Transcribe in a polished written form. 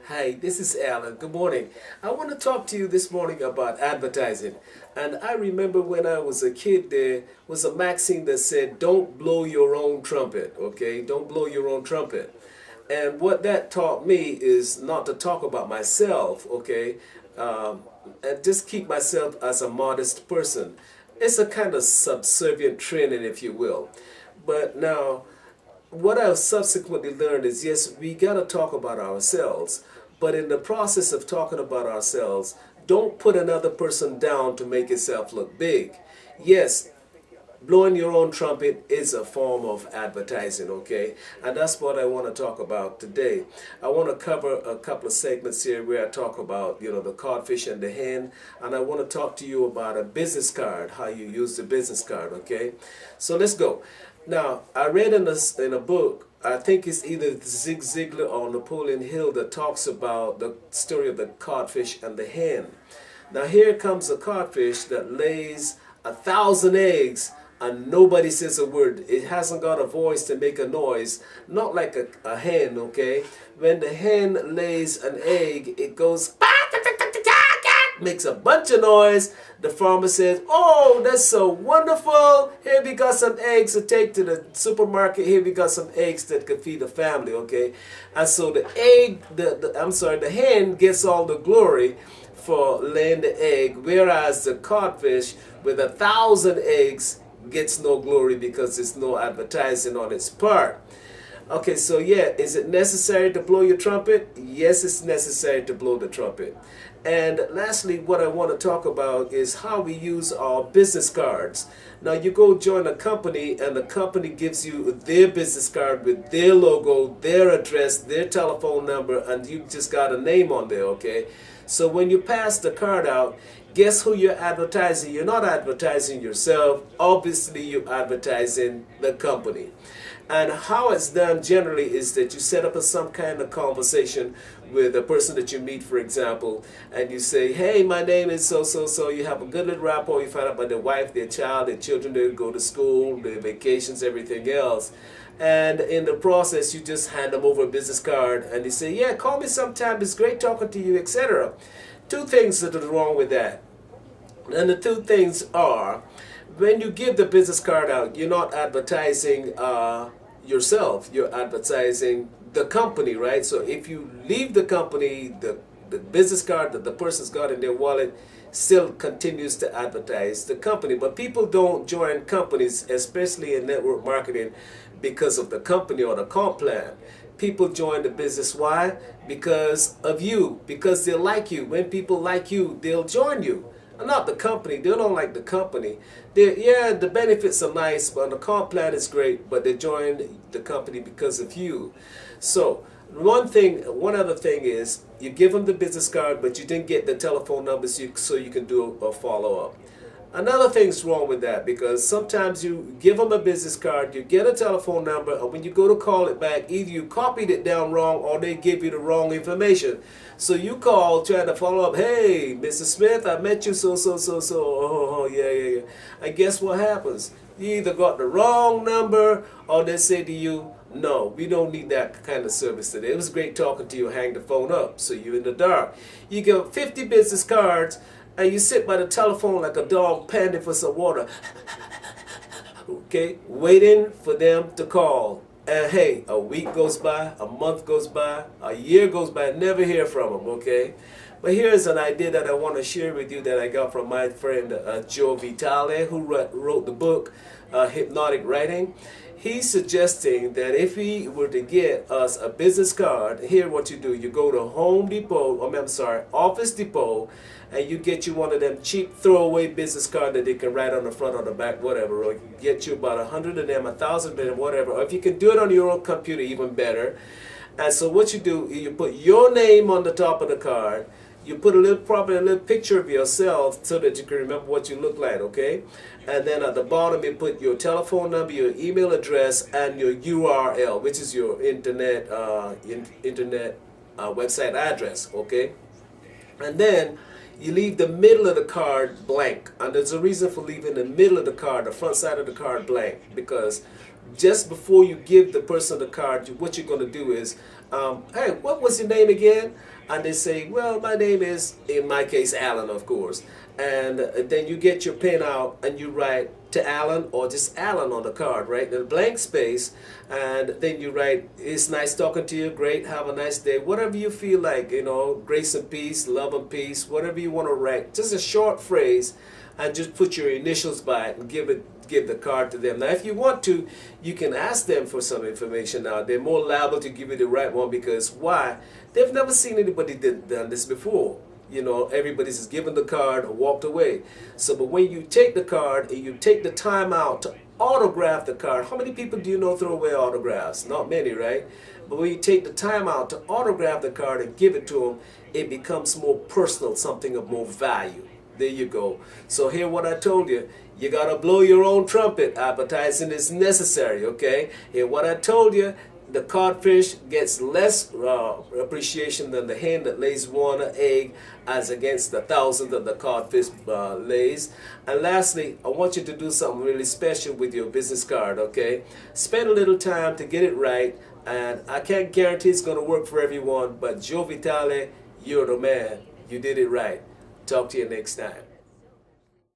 Hi, this is Alan. Good morning. I want to talk to you this morning about advertising. And I remember when I was a kid, there was a maxim that said, don't blow your own trumpet, okay? Don't blow your own trumpet. And what that taught me is not to talk about myself, okay? And just keep myself as a modest person. It's a kind of subservient training, if you will. But now, what I've subsequently learned is yes, we got to talk about ourselves, but in the process of talking about ourselves, don't put another person down to make yourself look big. Yes, blowing your own trumpet is a form of advertising, okay? And that's what I want to talk about today. I want to cover a couple of segments here where I talk about, the codfish and the hen, and I want to talk to you about a business card, how you use the business card, okay? So let's go. Now, I read in a book, I think it's either Zig Ziglar or Napoleon Hill that talks about the story of the codfish and the hen. Now, here comes a codfish that lays 1,000 eggs and nobody says a word. It hasn't got a voice to make a noise, not like a hen, okay? When the hen lays an egg, it goes, makes a bunch of noise. The farmer says, oh, that's so wonderful. Here we got some eggs to take to the supermarket. Here we got some eggs that could feed a family, okay? And so the hen gets all the glory for laying the egg, whereas the codfish with 1,000 eggs gets no glory because there's no advertising on its part. Okay, so yeah, is it necessary to blow your trumpet? Yes, it's necessary to blow the trumpet. And lastly, what I want to talk about is how we use our business cards. Now, you go join a company and the company gives you their business card with their logo, their address, their telephone number, and you just got a name on there, okay? So when you pass the card out, guess who you're advertising? You're not advertising yourself. Obviously, you're advertising the company. And how it's done generally is that you set up some kind of conversation with a person that you meet, for example, and you say, hey, my name is so. You have a good little rapport. You find out about their wife, their child, their children, they go to school, their vacations, everything else. And in the process, you just hand them over a business card and they say, yeah, call me sometime. It's great talking to you, etc. Two things that are wrong with that. And the two things are, when you give the business card out, you're not advertising yourself. You're advertising the company, right? So if you leave the company, the business card that the person's got in their wallet still continues to advertise the company. But people don't join companies, especially in network marketing, because of the company or the comp plan. People join the business. Why? Because of you. Because they like you. When people like you, they'll join you. Not the company. They don't like the company. Yeah, the benefits are nice, but the comp plan is great, but they join the company because of you. So one other thing is you give them the business card, but you didn't get the telephone numbers so you can do a follow-up. Another thing's wrong with that because sometimes you give them a business card, you get a telephone number, and when you go to call it back, either you copied it down wrong or they give you the wrong information. So you call trying to follow up, hey, Mr. Smith, I met you so. Oh, yeah. And guess what happens? You either got the wrong number or they say to you, no, we don't need that kind of service today. It was great talking to you, hang the phone up, so you're in the dark. You get 50 business cards, and you sit by the telephone like a dog panting for some water, okay, waiting for them to call. And hey, a week goes by, a month goes by, a year goes by, never hear from them, okay? But here's an idea that I want to share with you that I got from my friend Joe Vitale, who wrote the book Hypnotic Writing. He's suggesting that if we were to get us a business card, here what you do, you go to Office Depot, and you get you one of them cheap throwaway business cards that they can write on the front or the back, whatever, or you get you about 100 of them, 1,000 of them, whatever, or if you can do it on your own computer, even better. And so what you do, you put your name on the top of the card, you put probably a little picture of yourself so that you can remember what you look like, okay? And then at the bottom you put your telephone number, your email address, and your URL, which is your internet website address, okay? And then you leave the middle of the card blank. And there's a reason for leaving the middle of the card, the front side of the card blank, because just before you give the person the card, what you're going to do is, hey, what was your name again? and they say, well, my name is, in my case, Alan, of course. And then you get your pen out and you write to Alan or just Alan on the card, right? In a blank space, and then you write, it's nice talking to you, great, have a nice day, whatever you feel like, you know, grace and peace, love and peace, whatever you want to write, just a short phrase, and just put your initials by it and give the card to them. Now, if you want to, you can ask them for some information. Now, they're more liable to give you the right one because why? They've never seen anybody done this before. You know, everybody's just given the card or walked away. So, but when you take the card and you take the time out to autograph the card, how many people do you know throw away autographs? Not many, right? But when you take the time out to autograph the card and give it to them, it becomes more personal, something of more value. There you go. So hear what I told you. You got to blow your own trumpet. Advertising is necessary, okay? Hear what I told you. The codfish gets less appreciation than the hen that lays one egg as against the thousands that the codfish lays. And lastly, I want you to do something really special with your business card, okay? Spend a little time to get it right. And I can't guarantee it's going to work for everyone, but Joe Vitale, you're the man. You did it right. Talk to you next time.